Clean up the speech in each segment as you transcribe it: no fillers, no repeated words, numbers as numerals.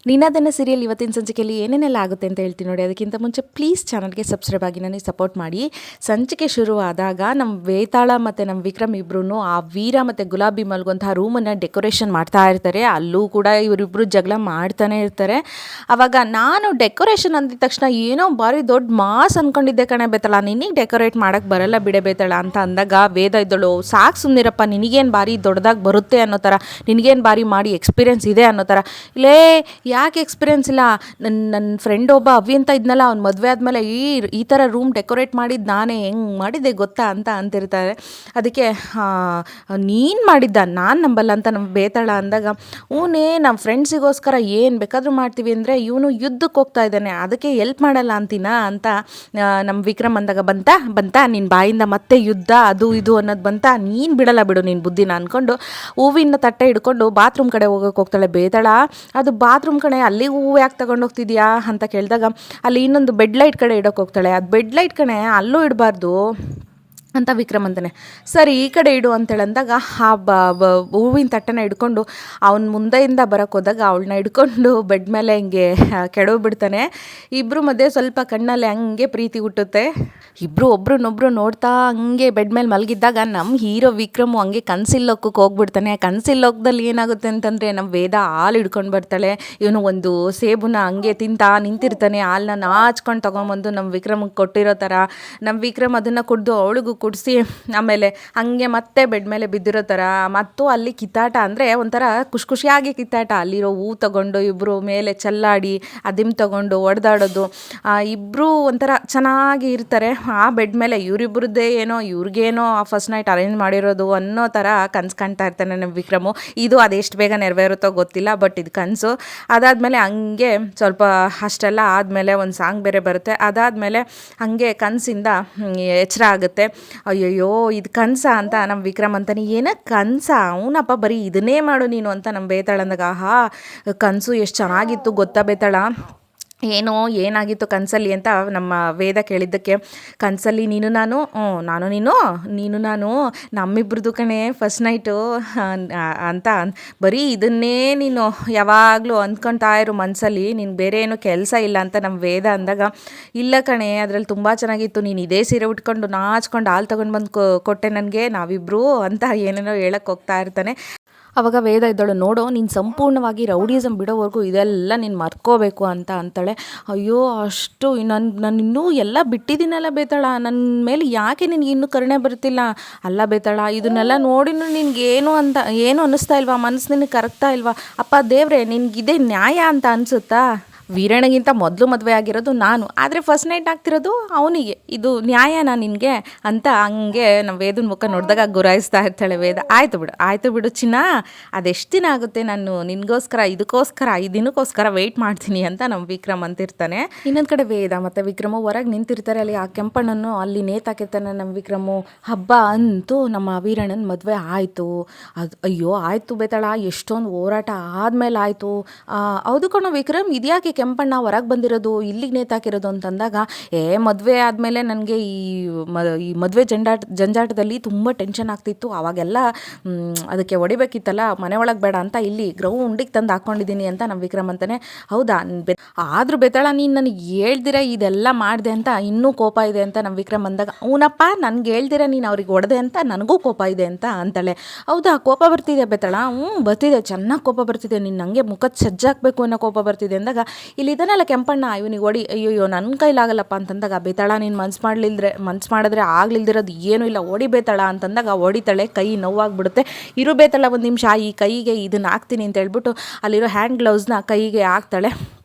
ನಿನ್ನದನ್ನ serial ಇವತ್ತಿನ ಸಂಚಿಕೆಯಲ್ಲಿ ಏನೇನೆಲ್ಲ ಆಗುತ್ತೆ ಅಂತ ಹೇಳ್ತೀನಿ ನೋಡಿ. ಅದಕ್ಕಿಂತ ಮುಂಚೆ ಪ್ಲೀಸ್ ಚಾನಲ್ಗೆ ಸಬ್ಸ್ಕ್ರೈಬ್ ಆಗಿ ನನಗೆ ಸಪೋರ್ಟ್ ಮಾಡಿ. ಸಂಚಿಕೆ ಶುರುವಾದಾಗ ನಮ್ಮ ವೇತಾಳ ಮತ್ತು ನಮ್ಮ ವಿಕ್ರಮ್ ಇಬ್ಬರೂ ಆ ವೀರ ಮತ್ತು ಗುಲಾಬಿ ಮಲ್ಗುವಂತಹ ರೂಮನ್ನು ಡೆಕೋರೇಷನ್ ಮಾಡ್ತಾ ಇರ್ತಾರೆ. ಅಲ್ಲೂ ಕೂಡ ಇವರಿಬ್ಬರು ಜಗಳ ಮಾಡ್ತಾನೆ ಇರ್ತಾರೆ. ಆವಾಗ ನಾನು ಡೆಕೋರೇಷನ್ ಅಂದಿದ ತಕ್ಷಣ ಏನೋ ಭಾರಿ ದೊಡ್ಡ ಮಾಸ್ ಅಂದ್ಕೊಂಡಿದ್ದೆ ಕಣೆ ಬೇತಾಳ, ನಿನಗೆ ಡೆಕೋರೇಟ್ ಮಾಡೋಕ್ಕೆ ಬರಲ್ಲ ಬಿಡೆ ಬೇತಾಳ ಅಂತ ಅಂದಾಗ ವೇದ ಇದ್ದಳು, ಸಾಕು ಸುಮ್ಮನಿರಪ್ಪ, ನಿನಗೇನು ಭಾರಿ ದೊಡ್ಡದಾಗಿ ಬರುತ್ತೆ ಅನ್ನೋ ಥರ, ನಿನಗೇನು ಭಾರಿ ಮಾಡಿ ಎಕ್ಸ್ಪೀರಿಯೆನ್ಸ್ ಇದೆ ಅನ್ನೋ ಥರ. ಇಲ್ಲೇ ಯಾಕೆ ಎಕ್ಸ್ಪೀರಿಯೆನ್ಸ್ ಇಲ್ಲ, ನನ್ನ ಫ್ರೆಂಡ್ ಒಬ್ಬ ಅವಿ ಅಂತ ಇದ್ನಲ್ಲ, ಅವ್ನು ಮದುವೆ ಆದಮೇಲೆ ಈ ಥರ ರೂಮ್ ಡೆಕೋರೇಟ್ ಮಾಡಿದ್ದು ನಾನೇ, ಹೆಂಗೆ ಮಾಡಿದ್ದೆ ಗೊತ್ತಾ ಅಂತ ಅಂತಿರ್ತಾರೆ. ಅದಕ್ಕೆ ನೀನು ಮಾಡಿದ್ದ, ನಾನು ನಂಬಲ್ಲ ಅಂತ ನಮ್ಮ ಬೇತಾಳ ಅಂದಾಗ, ಹೂನೇ ನಮ್ಮ ಫ್ರೆಂಡ್ಸಿಗೋಸ್ಕರ ಏನು ಬೇಕಾದರೂ ಮಾಡ್ತೀವಿ ಅಂದರೆ ಇವನು ಯುದ್ಧಕ್ಕೆ ಹೋಗ್ತಾ ಇದ್ದಾನೆ, ಅದಕ್ಕೆ ಎಲ್ಪ್ ಮಾಡಲ್ಲ ಅಂತೀನಾ ಅಂತ ನಮ್ಮ ವಿಕ್ರಮ್ ಅಂದಾಗ, ಬಂತ ನಿನ್ನ ಬಾಯಿಂದ ಮತ್ತೆ ಯುದ್ಧ ಅದು ಇದು ಅನ್ನೋದು ಬಂತ, ನೀನು ಬಿಡಲ್ಲ ಬಿಡು ನಿನ್ನ ಬುದ್ಧಿನ ಅಂದ್ಕೊಂಡು ಹೂವಿನ ತಟ್ಟೆ ಹಿಡ್ಕೊಂಡು ಬಾತ್ರೂಮ್ ಕಡೆ ಹೋಗ್ತಾಳೆ ಬೇತಾಳ. ಅದು ಬಾತ್ರೂಮ್ ಕಡೆ ಅಲ್ಲಿಗೆ ಹೂವು ಯಾಕೆ ತಗೊಂಡೋಗ್ತಿದ್ಯಾ ಅಂತ ಕೇಳಿದಾಗ, ಅಲ್ಲಿ ಇನ್ನೊಂದು ಬೆಡ್ ಲೈಟ್ ಕಡೆ ಇಡೋಕೆ ಹೋಗ್ತಾಳೆ. ಅದು ಬೆಡ್ ಲೈಟ್ ಕಡೆ ಅಲ್ಲೂ ಇಡಬಾರ್ದು ಅಂತ ವಿಕ್ರಮ್ ಅಂತಾನೆ. ಸರಿ ಈ ಕಡೆ ಇಡು ಅಂತೇಳಿ ಅಂದಾಗ ಆ ಹೂವಿನ ತಟ್ಟೆನ ಹಿಡ್ಕೊಂಡು ಅವನ ಮುಂದೆಯಿಂದ ಬರೋಕ್ಕೆ ಹೋದಾಗ ಅವಳನ್ನ ಹಿಡ್ಕೊಂಡು ಬೆಡ್ ಮೇಲೆ ಹಿಂಗೆ ಕೆಡೋಗ್ಬಿಡ್ತಾನೆ. ಇಬ್ಬರು ಮಧ್ಯೆ ಸ್ವಲ್ಪ ಕಣ್ಣಲ್ಲಿ ಹಂಗೆ ಪ್ರೀತಿ ಹುಟ್ಟುತ್ತೆ. ಇಬ್ಬರು ಒಬ್ರನ್ನೊಬ್ರು ನೋಡ್ತಾ ಹಂಗೆ ಬೆಡ್ ಮೇಲೆ ಮಲಗಿದ್ದಾಗ ನಮ್ಮ ಹೀರೋ ವಿಕ್ರಮು ಹಂಗೆ ಕನಸಿಲ್ಲೋಕ್ಕಕ್ಕೆ ಹೋಗ್ಬಿಡ್ತಾನೆ. ಕನಸಿಲ್ಲೋಕದಲ್ಲಿ ಏನಾಗುತ್ತೆ ಅಂತಂದರೆ ನಮ್ಮ ವೇದ ಹಾಲು ಹಿಡ್ಕೊಂಡು ಬರ್ತಾಳೆ. ಇವನು ಒಂದು ಸೇಬುನ ಹಂಗೆ ತಿಂತಾ ನಿಂತಿರ್ತಾನೆ. ಹಾಲನ್ನ ನಾಚ್ಕೊಂಡು ತೊಗೊಂಬಂದು ನಮ್ಮ ವಿಕ್ರಮಿಗೆ ಕೊಟ್ಟಿರೋ ಥರ ನಮ್ಮ ವಿಕ್ರಮ್ ಅದನ್ನು ಕುಡಿದು ಅವಳಿಗೂ ಕುಡಿಸಿ ಆಮೇಲೆ ಹಾಗೆ ಮತ್ತೆ ಬೆಡ್ ಮೇಲೆ ಬಿದ್ದಿರೋ ಥರ. ಮತ್ತು ಅಲ್ಲಿ ಕಿತ್ತಾಟ ಅಂದರೆ ಒಂಥರ ಖುಷಿಯಾಗಿ ಕಿತ್ತಾಟ, ಅಲ್ಲಿರೋ ಹೂ ತೊಗೊಂಡು ಇಬ್ಬರು ಮೇಲೆ ಚೆಲ್ಲಾಡಿ ಅದಿಮ್ ತೊಗೊಂಡು ಹೊಡೆದಾಡೋದು. ಇಬ್ಬರು ಒಂಥರ ಚೆನ್ನಾಗಿ ಇರ್ತಾರೆ ಆ ಬೆಡ್ ಮೇಲೆ. ಇವರಿಬ್ಬರದ್ದೇ ಏನೋ ಇವ್ರಿಗೇನೋ ಫಸ್ಟ್ ನೈಟ್ ಅರೇಂಜ್ ಮಾಡಿರೋದು ಅನ್ನೋ ಥರ ಕನ್ಸು ಕಾಣ್ತಾ ಇರ್ತಾನೆ ನಮ್ಮ ವಿಕ್ರಮು. ಇದು ಅದೆಷ್ಟು ಬೇಗ ನೆರವೇರುತ್ತೋ ಗೊತ್ತಿಲ್ಲ, ಬಟ್ ಇದು ಕನಸು. ಅದಾದಮೇಲೆ ಹಂಗೆ ಸ್ವಲ್ಪ ಅಷ್ಟೆಲ್ಲ ಆದಮೇಲೆ ಒಂದು ಸಾಂಗ್ ಬೇರೆ ಬರುತ್ತೆ. ಅದಾದಮೇಲೆ ಹಾಗೆ ಕನಸಿಂದ ಎಚ್ಚರ ಆಗುತ್ತೆ. ಅಯ್ಯಯ್ಯೋ ಇದು ಕನಸ ಅಂತ ನಮ್ಮ ವಿಕ್ರಮ್ ಅಂತಾನೆ. ಏನಕ್ಕೆ ಕನಸ, ಅವನಪ್ಪ ಬರೀ ಇದನ್ನೇ ಮಾಡು ನೀನು ಅಂತ ನಮ್ಮ ಬೇತಾಳ ಅಂದಾಗ, ಕನಸು ಎಷ್ಟು ಚೆನ್ನಾಗಿತ್ತು ಗೊತ್ತಾ ಬೇತಾಳ, ಏನೋ ಏನಾಗಿತ್ತು ಕನಸಲ್ಲಿ ಅಂತ ನಮ್ಮ ವೇದ ಕೇಳಿದ್ದಕ್ಕೆ, ಕನಸಲ್ಲಿ ನೀನು ನಾನು ನಮ್ಮಿಬ್ರದ್ದು ಕಣೆ ಫಸ್ಟ್ ನೈಟು ಅಂತ, ಬರೀ ಇದನ್ನೇ ನೀನು ಯಾವಾಗಲೂ ಅಂದ್ಕೊಳ್ತಾ ಇರು ಮನಸ್ಸಲ್ಲಿ, ನೀನು ಬೇರೆ ಏನೂ ಕೆಲಸ ಇಲ್ಲ ಅಂತ ನಮ್ಮ ವೇದ ಅಂದಾಗ, ಇಲ್ಲ ಕಣೆ ಅದರಲ್ಲಿ ತುಂಬ ಚೆನ್ನಾಗಿತ್ತು, ನೀನು ಇದೇ ಸೀರೆ ಉಟ್ಕೊಂಡು ನಾಚ್ಕೊಂಡು ಹಾಲು ತೊಗೊಂಡು ಬಂದು ಕೊಟ್ಟೆ ನನಗೆ ನಾವಿಬ್ಬರು ಅಂತ ಏನೇನೋ ಹೇಳಕ್ಕೆ ಹೋಗ್ತಾ ಇರ್ತಾನೆ. ಅವಾಗ ವೇದ ಇದ್ದಳು, ನೋಡು ನೀನು ಸಂಪೂರ್ಣವಾಗಿ ರೌಡಿಸಮ್ ಬಿಡೋವರೆಗೂ ಇದೆಲ್ಲ ನೀನು ಮರ್ಕೋಬೇಕು ಅಂತ ಅಂತಾಳೆ. ಅಯ್ಯೋ ಅಷ್ಟು ನಾನು ಇನ್ನೂ ಎಲ್ಲ ಬಿಟ್ಟಿದ್ದೀನಲ್ಲ ಬೇತಾಳ, ನನ್ನ ಮೇಲೆ ಯಾಕೆ ನಿನಗೆ ಇನ್ನೂ ಕರುಣೆ ಬರ್ತಿಲ್ಲ? ಅಲ್ಲ ಬೇತಾಳ, ಇದನ್ನೆಲ್ಲ ನೋಡಿನೂ ನಿನಗೇನು ಅಂತ ಏನು ಅನ್ನಿಸ್ತಾ ಇಲ್ವಾ? ಮನಸ್ಸು ನಿನಗೆ ಕರಗ್ತಾ ಇಲ್ವಾ? ಅಪ್ಪ ದೇವ್ರೆ, ನಿನಗಿದೇ ನ್ಯಾಯ ಅಂತ ಅನಿಸುತ್ತಾ? ವೀರಣ್ಣಗಿಂತ ಮೊದಲು ಮದುವೆ ಆಗಿರೋದು ನಾನು, ಆದರೆ ಫಸ್ಟ್ ನೈಟ್ ಆಗ್ತಿರೋದು ಅವನಿಗೆ, ಇದು ನ್ಯಾಯನಾ ನಿನಗೆ ಅಂತ ಹಂಗೆ ನಮ್ಮ ವೇದನ ಮುಖ ನೋಡಿದಾಗ ಗುರಾಯಿಸ್ತಾ ಇರ್ತಾಳೆ ವೇದ. ಆಯಿತು ಬಿಡು ಚಿನ್ನ, ಅದೆಷ್ಟು ದಿನ ಆಗುತ್ತೆ, ನಾನು ನಿನಗೋಸ್ಕರ ಈ ದಿನಕ್ಕೋಸ್ಕರ ವೆಯ್ಟ್ ಮಾಡ್ತೀನಿ ಅಂತ ನಮ್ಮ ವಿಕ್ರಮ್ ಅಂತಿರ್ತಾನೆ. ಇನ್ನೊಂದು ಕಡೆ ವೇದ ಮತ್ತು ವಿಕ್ರಮು ಹೊರಗೆ ನಿಂತಿರ್ತಾರೆ. ಅಲ್ಲಿ ಆ ಕೆಂಪಣ್ಣನ್ನು ಅಲ್ಲಿ ನೇತಾಕಿರ್ತಾನೆ ನಮ್ಮ ವಿಕ್ರಮು. ಹಬ್ಬ ಅಂತೂ ನಮ್ಮ ವೀರಣ್ಣನ ಮದುವೆ ಆಯಿತು. ಅಯ್ಯೋ ಆಯಿತು ಬೇತಾಳ, ಎಷ್ಟೊಂದು ಹೋರಾಟ ಆದಮೇಲೆ ಆಯಿತು. ಹೌದು ಕಣೋ ವಿಕ್ರಮ್, ಇದ್ಯಾಕೆ ಕೆಂಪಣ್ಣ ಹೊರಗೆ ಬಂದಿರೋದು, ಇಲ್ಲಿಗೆ ನೇತಾಕಿರೋದು ಅಂತಂದಾಗ, ಮದುವೆ ಆದಮೇಲೆ ನನಗೆ ಈ ಮದುವೆ ಜಂಜಾಟದಲ್ಲಿ ತುಂಬ ಟೆನ್ಷನ್ ಆಗ್ತಿತ್ತು, ಅವಾಗೆಲ್ಲ ಅದಕ್ಕೆ ಹೊಡಿಬೇಕಿತ್ತಲ್ಲ, ಮನೆ ಒಳಗೆ ಬೇಡ ಅಂತ ಇಲ್ಲಿ ಗ್ರೌಂಡಿಗೆ ತಂದು ಹಾಕ್ಕೊಂಡಿದ್ದೀನಿ ಅಂತ ನಮ್ಮ ವಿಕ್ರಮ್ ಅಂತಾನೆ. ಹೌದಾ, ಆದರೂ ಬೇತಾಳ ನೀನು ನನಗೆ ಹೇಳ್ದಿರ ಇದೆಲ್ಲ ಮಾಡಿದೆ ಅಂತ ಇನ್ನೂ ಕೋಪ ಇದೆ ಅಂತ ನಮ್ಮ ವಿಕ್ರಮ್ ಅಂದಾಗ, ಅವನಪ್ಪ ನನಗೆ ಹೇಳ್ದಿರ ನೀನು ಅವ್ರಿಗೆ ಹೊಡೆದೆ ಅಂತ ನನಗೂ ಕೋಪ ಇದೆ ಅಂತ ಅಂತಾಳೆ. ಹೌದಾ, ಕೋಪ ಬರ್ತಿದೆ ಬೇತಾಳ? ಬರ್ತಿದೆ, ಚೆನ್ನಾಗಿ ಕೋಪ ಬರ್ತಿದೆ, ನೀನು ನನಗೆ ಮುಖದ ಸಜ್ಜಾಕಬೇಕು ಅನ್ನೋ ಕೋಪ ಬರ್ತಿದೆ ಅಂದಾಗ, ಇಲ್ಲಿ ಇದನ್ನೆಲ್ಲ ಕೆಂಪಣ್ಣ ಇವನಿಗೆ ಹೊಡಿ, ಅಯ್ಯೋ ನನ್ನ ಕೈಲಾಗಲ್ಲಪ್ಪ ಅಂತಂದಾಗ, ಬೇತಾಳ ನೀನು ಮನ್ಸು ಮಾಡಿದ್ರೆ ಆಗ್ಲಿಲ್ದಿರೋದು ಏನೂ ಇಲ್ಲ, ಹೊಡಿ ಬೇತಾಳ ಅಂತಂದಾಗ ಹೊಡಿತಾಳೆ. ಕೈ ನೋವಾಗ್ಬಿಡುತ್ತೆ. ಇರು ಬೇತಾಳ ಒಂದು ನಿಮಿಷ, ಈ ಕೈಗೆ ಇದನ್ನು ಹಾಕ್ತೀನಿ ಅಂತ ಹೇಳ್ಬಿಟ್ಟು ಅಲ್ಲಿರೋ ಹ್ಯಾಂಡ್ ಗ್ಲೌಸ್ನ ಕೈಗೆ ಹಾಕ್ತಾಳೆ.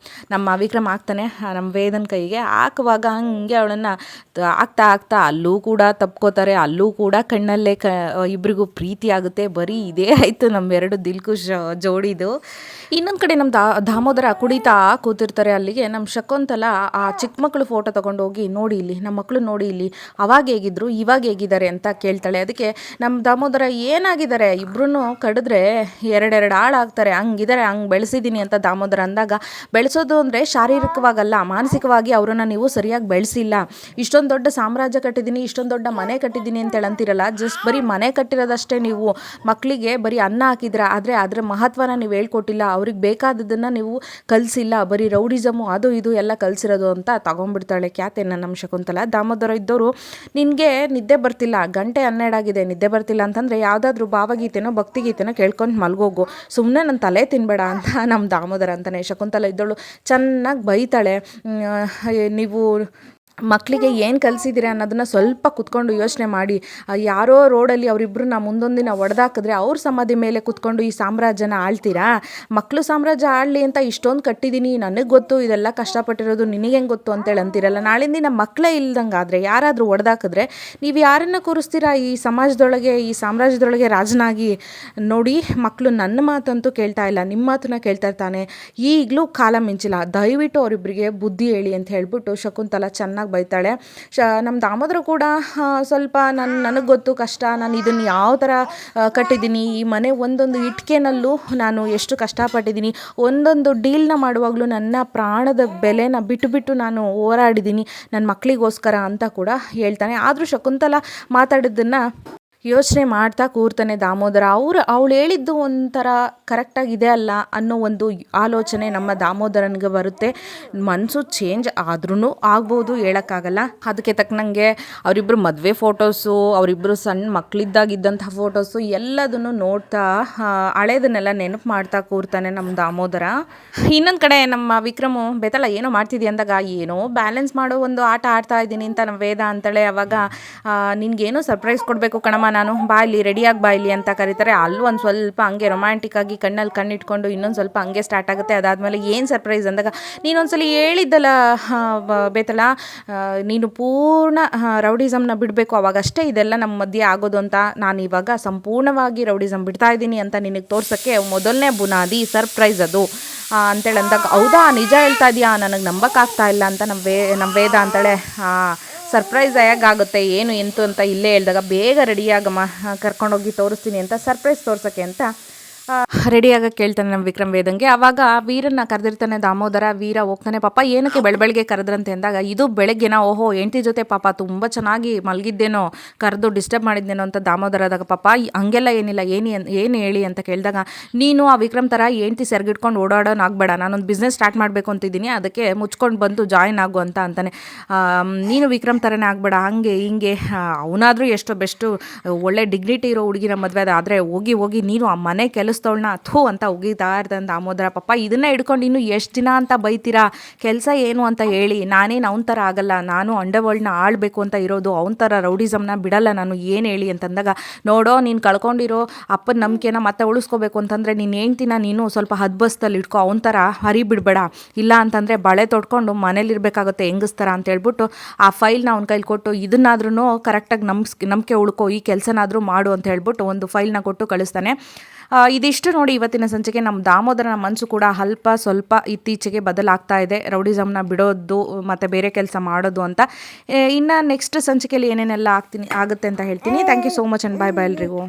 ನಮ್ಮ ವಿಕ್ರಮ್ ಹಾಕ್ತಾನೆ ನಮ್ಮ ವೇದನ ಕೈಗೆ. ಹಾಕುವಾಗ ಹಂಗೆ ಅವಳನ್ನು ಹಾಕ್ತಾ ಅಲ್ಲೂ ಕೂಡ ತಪ್ಕೋತಾರೆ, ಅಲ್ಲೂ ಕೂಡ ಕಣ್ಣಲ್ಲೇ ಇಬ್ಬರಿಗೂ ಪ್ರೀತಿ ಆಗುತ್ತೆ. ಬರೀ ಇದೇ ಆಯಿತು ನಮ್ಮೆರಡು ದಿಲ್ಖುಷ್ ಜೋಡಿದು. ಇನ್ನೊಂದು ಕಡೆ ನಮ್ಮ ದಾಮೋದರ ಕುಡಿತಾ ಕೂತಿರ್ತಾರೆ. ಅಲ್ಲಿಗೆ ನಮ್ಮ ಶಕುಂತಲ ಆ ಚಿಕ್ಕ ಮಕ್ಕಳು ಫೋಟೋ ತೊಗೊಂಡು ಹೋಗಿ, ನೋಡಿ ಇಲ್ಲಿ ನಮ್ಮ ಮಕ್ಕಳು, ನೋಡಿ ಇಲ್ಲಿ ಅವಾಗ ಹೇಗಿದ್ರು ಇವಾಗ ಹೇಗಿದ್ದಾರೆ ಅಂತ ಕೇಳ್ತಾಳೆ. ಅದಕ್ಕೆ ನಮ್ಮ ದಾಮೋದರ ಏನಾಗಿದ್ದಾರೆ, ಇಬ್ಬರೂ ಕಡಿದ್ರೆ ಎರಡೆರಡು ಹಾಳಾಗ್ತಾರೆ, ಹಂಗಿದ್ದಾರೆ, ಹಂಗೆ ಬೆಳೆಸಿದ್ದೀನಿ ಅಂತ ದಾಮೋದರ ಅಂದಾಗ, ಬೆಳೆಸೋದು ಯಾವುದು ಅಂದರೆ ಶಾರೀರಿಕವಾಗಲ್ಲ, ಮಾನಸಿಕವಾಗಿ ಅವರನ್ನು ನೀವು ಸರಿಯಾಗಿ ಬೆಳೆಸಿಲ್ಲ. ಇಷ್ಟೊಂದು ದೊಡ್ಡ ಸಾಮ್ರಾಜ್ಯ ಕಟ್ಟಿದ್ದೀನಿ, ಇಷ್ಟೊಂದು ದೊಡ್ಡ ಮನೆ ಕಟ್ಟಿದ್ದೀನಿ ಅಂತೇಳಿ ಅಂತೀರಲ್ಲ, ಜಸ್ಟ್ ಬರೀ ಮನೆ ಕಟ್ಟಿರೋದಷ್ಟೇ ನೀವು ಮಕ್ಕಳಿಗೆ ಬರೀ ಅನ್ನ ಹಾಕಿದ್ದೀರಾ, ಆದರೆ ಅದರ ಮಹತ್ವನ ನೀವು ಹೇಳ್ಕೊಟ್ಟಿಲ್ಲ, ಅವ್ರಿಗೆ ಬೇಕಾದದನ್ನು ನೀವು ಕಲಿಸಿಲ್ಲ, ಬರೀ ರೌಡಿಸಮು ಅದು ಇದು ಎಲ್ಲ ಕಲಿಸಿರೋದು ಅಂತ ತಗೊಂಡ್ಬಿಡ್ತಾಳೆ ಖ್ಯಾತೆನ ನಮ್ಮ ಶಕುಂತಲ. ದಾಮೋದರ ಇದ್ದವರು ನಿನಗೆ ನಿದ್ದೆ ಬರ್ತಿಲ್ಲ, ಗಂಟೆ 12 ಆಗಿದೆ, ನಿದ್ದೆ ಬರ್ತಿಲ್ಲ ಅಂತಂದರೆ ಯಾವುದಾದ್ರೂ ಭಾವಗೀತೆನೋ ಭಕ್ತಿಗೀತೆನೋ ಕೇಳ್ಕೊಂಡು ಮಲ್ಗೋಗು, ಸುಮ್ಮನೆ ನನ್ನ ತಲೆ ತಿನ್ಬೇಡ ಅಂತ ನಮ್ಮ ದಾಮೋದರ ಅಂತಾನೆ. ಶಕುಂತಲ ಇದ್ದವಳು ಚೆನ್ನಾಗಿ ಬೈತಾಳೆ, ನೀವು ಮಕ್ಕಳಿಗೆ ಏನು ಕಲಿಸಿದ್ದೀರಾ ಅನ್ನೋದನ್ನು ಸ್ವಲ್ಪ ಕುತ್ಕೊಂಡು ಯೋಚನೆ ಮಾಡಿ. ಯಾರೋ ರೋಡಲ್ಲಿ ಅವರಿಬ್ಬರನ್ನ ಮುಂದೊಂದು ದಿನ ಹೊಡೆದಾಕಿದ್ರೆ ಅವ್ರ ಸಮಾಧಿ ಮೇಲೆ ಕುತ್ಕೊಂಡು ಈ ಸಾಮ್ರಾಜ್ಯನ ಆಳ್ತೀರಾ? ಮಕ್ಕಳು ಸಾಮ್ರಾಜ್ಯ ಆಳಲಿ ಅಂತ ಇಷ್ಟೊಂದು ಕಟ್ಟಿದ್ದೀನಿ, ನನಗೆ ಗೊತ್ತು ಇದೆಲ್ಲ ಕಷ್ಟಪಟ್ಟಿರೋದು, ನಿನಗೆ ಹೆಂಗೆ ಗೊತ್ತು ಅಂತೇಳಿ ಅಂತೀರಲ್ಲ. ನಾಳಿನ ದಿನ ಮಕ್ಕಳೇ ಇಲ್ದಂಗೆ ಆದರೆ ಯಾರಾದರೂ ಹೊಡೆದಾಕಿದ್ರೆ ನೀವು ಯಾರನ್ನು ಕೂರಿಸ್ತೀರಾ ಈ ಸಮಾಜದೊಳಗೆ, ಈ ಸಾಮ್ರಾಜ್ಯದೊಳಗೆ ರಾಜನಾಗಿ? ನೋಡಿ, ಮಕ್ಕಳು ನನ್ನ ಮಾತಂತೂ ಕೇಳ್ತಾ ಇಲ್ಲ, ನಿಮ್ಮ ಮಾತನ್ನ ಕೇಳ್ತಾ ಇರ್ತಾನೆ. ಈಗಲೂ ಕಾಲ ಮಿಂಚಿಲ್ಲ, ದಯವಿಟ್ಟು ಅವರಿಬ್ಬರಿಗೆ ಬುದ್ಧಿ ಹೇಳಿ ಅಂತ ಹೇಳ್ಬಿಟ್ಟು ಶಕುಂತಲ ಚೆನ್ನಾಗಿ ಬೈತಾಳೆ. ನಮ್ಮ ದಾಮೋದರ ಕೂಡ ಸ್ವಲ್ಪ ನನಗೆ ಗೊತ್ತು ಕಷ್ಟ, ನಾನು ಇದನ್ನು ಯಾವ ಥರ ಕಟ್ಟಿದ್ದೀನಿ, ಈ ಮನೆ ಒಂದೊಂದು ಇಟ್ಕೆನಲ್ಲೂ ನಾನು ಎಷ್ಟು ಕಷ್ಟಪಟ್ಟಿದ್ದೀನಿ, ಒಂದೊಂದು ಡೀಲ್ನ ಮಾಡುವಾಗಲೂ ನನ್ನ ಪ್ರಾಣದ ಬೆಲೆನ ಬಿಟ್ಟು ನಾನು ಹೋರಾಡಿದ್ದೀನಿ ನನ್ನ ಮಕ್ಕಳಿಗೋಸ್ಕರ ಅಂತ ಕೂಡ ಹೇಳ್ತಾನೆ. ಆದರೂ ಶಕುಂತಲ ಮಾತಾಡಿದ್ದನ್ನು ಯೋಚನೆ ಮಾಡ್ತಾ ಕೂರ್ತಾನೆ ದಾಮೋದರ. ಅವಳು ಹೇಳಿದ್ದು ಒಂಥರ ಕರೆಕ್ಟಾಗಿದೆ ಅಲ್ಲ ಅನ್ನೋ ಒಂದು ಆಲೋಚನೆ ನಮ್ಮ ದಾಮೋದರನಿಗೆ ಬರುತ್ತೆ. ಮನಸ್ಸು ಚೇಂಜ್ ಆದ್ರೂ ಆಗ್ಬೋದು, ಹೇಳೋಕ್ಕಾಗಲ್ಲ. ಅದಕ್ಕೆ ತಕ್ಕನಂಗೆ ಅವರಿಬ್ಬರು ಮದುವೆ ಫೋಟೋಸು, ಅವರಿಬ್ಬರು ಸಣ್ಣ ಮಕ್ಕಳಿದ್ದಾಗಿದ್ದಂಥ ಫೋಟೋಸು ಎಲ್ಲದನ್ನು ನೋಡ್ತಾ ಹಳೇದನ್ನೆಲ್ಲ ನೆನಪು ಮಾಡ್ತಾ ಕೂರ್ತಾನೆ ನಮ್ಮ ದಾಮೋದರ. ಇನ್ನೊಂದು ಕಡೆ ನಮ್ಮ ವಿಕ್ರಮು ಬೇತಲ್ಲ ಏನೋ ಮಾಡ್ತಿದ್ದಿ ಅಂದಾಗ, ಏನೋ ಬ್ಯಾಲೆನ್ಸ್ ಮಾಡೋ ಒಂದು ಆಟ ಆಡ್ತಾ ಇದ್ದೀನಿ ಅಂತ ನಮ್ಮ ವೇದ ಅಂತಾಳೆ. ಅವಾಗ ನಿನ್ಗೇನೋ ಸರ್ಪ್ರೈಸ್ ಕೊಡಬೇಕು ಕಣಮ್ಮ, ನಾನು ಬಾಯ್ಲಿ ರೆಡಿಯಾಗಿ ಬಾಯ್ಲಿ ಅಂತ ಕರೀತಾರೆ. ಅಲ್ಲೂ ಒಂದು ಸ್ವಲ್ಪ ಹಂಗೆ ರೊಮ್ಯಾಂಟಿಕ್ಕಾಗಿ ಕಣ್ಣಲ್ಲಿ ಕಣ್ಣಿಟ್ಕೊಂಡು ಇನ್ನೊಂದು ಸ್ವಲ್ಪ ಹಂಗೆ ಸ್ಟಾರ್ಟ್ ಆಗುತ್ತೆ. ಅದಾದಮೇಲೆ ಏನು ಸರ್ಪ್ರೈಸ್ ಅಂದಾಗ, ನೀನೊಂದ್ಸಲಿ ಹೇಳಿದ್ದಲ್ಲ ಬೇತಳ, ನೀನು ಪೂರ್ಣ ರೌಡಿಸಮ್ನ ಬಿಡಬೇಕು, ಅವಾಗಷ್ಟೇ ಇದೆಲ್ಲ ನಮ್ಮ ಮಧ್ಯೆ ಆಗೋದು ಅಂತ. ನಾನು ಇವಾಗ ಸಂಪೂರ್ಣವಾಗಿ ರೌಡಿಸಮ್ ಬಿಡ್ತಾ ಇದ್ದೀನಿ ಅಂತ ನಿನಗೆ ತೋರ್ಸೋಕ್ಕೆ ಮೊದಲನೇ ಬುನಾದಿ ಸರ್ಪ್ರೈಸ್ ಅದು ಅಂತೇಳಿ ಅಂದಾಗ, ಹೌದಾ ನಿಜ ಹೇಳ್ತಾ ಇದೆಯಾ, ನನಗೆ ನಂಬಕ್ಕಾಗ್ತಾ ಇಲ್ಲ ಅಂತ ನಮ್ಮ ವೇದ ಅಂತಾಳೆ. ಸರ್ಪ್ರೈಸ್ ಹೇಗಾಗುತ್ತೆ ಏನು ಎಂತು ಅಂತ ಇಲ್ಲೇ ಹೇಳಿದಾಗ, ಬೇಗ ರೆಡಿಯಾಗಮ್ಮ ಕರ್ಕೊಂಡೋಗಿ ತೋರಿಸ್ತೀನಿ ಅಂತ ಸರ್ಪ್ರೈಸ್ ತೋರ್ಸೋಕ್ಕೆ ಅಂತ ರೆಡಿಯಾಗಕ್ಕೆ ಕೇಳ್ತಾನೆ ನಮ್ಮ ವಿಕ್ರಮ್ ವೇದಂಗೆ. ಆವಾಗ ವೀರನ್ನ ಕರೆದಿರ್ತಾನೆ ದಾಮೋದರ. ವೀರ ಹೋಗ್ತಾನೆ, ಪಾಪ ಏನಕ್ಕೆ ಬೆಳಗ್ಗೆ ಕರೆದ್ರಂತೆ ಅಂದಾಗ, ಇದು ಬೆಳಗ್ಗೆನಾ, ಓಹೋ ಹೆಂಡತಿ ಜೊತೆ ಪಾಪ ತುಂಬ ಚೆನ್ನಾಗಿ ಮಲಗಿದ್ದೇನೋ, ಕರೆದು ಡಿಸ್ಟರ್ಬ್ ಮಾಡಿದ್ದೇನೋ ಅಂತ ದಾಮೋದರದಾಗ, ಪಾಪ ಹಂಗೆಲ್ಲ ಏನಿಲ್ಲ, ಏನು ಹೇಳಿ ಅಂತ ಕೇಳಿದಾಗ, ನೀನು ಆ ವಿಕ್ರಮ್ ಥರ ಹೆಂಡತಿ ಸೆರ್ಗಿಟ್ಕೊಂಡು ಓಡಾಡೋನಾಗಬೇಡ, ನಾನೊಂದು ಬಿಸ್ನೆಸ್ ಸ್ಟಾರ್ಟ್ ಮಾಡಬೇಕು ಅಂತಿದ್ದೀನಿ, ಅದಕ್ಕೆ ಮುಚ್ಕೊಂಡು ಬಂದು ಜಾಯಿನ್ ಆಗು ಅಂತ ಅಂತಾನೆ. ನೀನು ವಿಕ್ರಮ್ ಥರನೇ ಆಗಬೇಡ, ಹಂಗೆ ಹಿಂಗೆ, ಅವನಾದರೂ ಎಷ್ಟೋ ಬೆಸ್ಟು ಒಳ್ಳೆ ಡಿಗ್ನಿಟಿ ಇರೋ ಹುಡುಗಿನ ಮದುವೆ ಅದ, ಆದರೆ ಹೋಗಿ ನೀನು ಆ ಮನೆ ಕೆಲಸದವಳನ್ನ ಥೂ ಅಂತ ಉಗಿತಾ ಇರ್ತಾನೆ ದಾಮೋದರ. ಪಾಪ ಇದನ್ನ ಹಿಡ್ಕೊಂಡು ಇನ್ನು ಎಷ್ಟು ದಿನ ಅಂತ ಬೈತೀರಾ, ಕೆಲಸ ಏನು ಅಂತ ಹೇಳಿ, ನಾನೇನು ಅವನ ಥರ ಆಗಲ್ಲ, ನಾನು ಅಂಡರ್ವರ್ಲ್ಡ್ನ ಆಳಬೇಕು ಅಂತ ಇರೋದು, ಅವನ ಥರ ರೌಡಿಸಮ್ನ ಬಿಡಲ್ಲ ನಾನು, ಏನು ಹೇಳಿ ಅಂತಂದಾಗ, ನೋಡೋ ನೀನು ಕಳ್ಕೊಂಡಿರೋ ಅಪ್ಪನ ನಂಬಿಕೆನ ಮತ್ತೆ ಉಳಿಸ್ಕೋಬೇಕು ಅಂತಂದರೆ ನೀನು ಹೆಂಡ್ತಿನ ನೀನು ಸ್ವಲ್ಪ ಹದ್ಬಸ್ತಲ್ಲಿ ಇಟ್ಕೊ, ಅವನ ಥರ ಹರಿ ಬಿಡಬೇಡ, ಇಲ್ಲ ಅಂತಂದರೆ ಬಳೆ ತೊಡ್ಕೊಂಡು ಮನೇಲಿರಬೇಕಾಗುತ್ತೆ ಹೆಂಗಸ್ತರ ಅಂತ ಹೇಳ್ಬಿಟ್ಟು ಆ ಫೈಲ್ನ ಅವ್ನ ಕೈಲಿ ಕೊಟ್ಟು, ಇದನ್ನಾದ್ರೂ ಕರೆಕ್ಟಾಗಿ ನಂಬಿಕೆ ಉಳ್ಕೊ, ಈ ಕೆಲಸನಾದರೂ ಮಾಡು ಅಂತ ಹೇಳ್ಬಿಟ್ಟು ಒಂದು ಫೈಲ್ನ ಕೊಟ್ಟು ಕಳಿಸ್ತಾನೆ. ಇದಿಷ್ಟು ನೋಡಿ ಇವತ್ತಿನ ಸಂಚಿಕೆ. ನಮ್ಮ ದಾಮೋದರನ ಮನಸ್ಸು ಕೂಡ ಸ್ವಲ್ಪ ಇತ್ತೀಚೆಗೆ ಬದಲಾಗ್ತಾ ಇದೆ, ರೌಡಿಸಮ್ನ ಬಿಡೋದು ಮತ್ತು ಬೇರೆ ಕೆಲಸ ಮಾಡೋದು ಅಂತ. ಇನ್ನು ನೆಕ್ಸ್ಟ್ ಸಂಚಿಕೆಯಲ್ಲಿ ಏನೇನೆಲ್ಲ ಆಗುತ್ತೆ ಅಂತ ಹೇಳ್ತೀನಿ. Thank you so much and bye ಎಲ್ರಿಗೂ.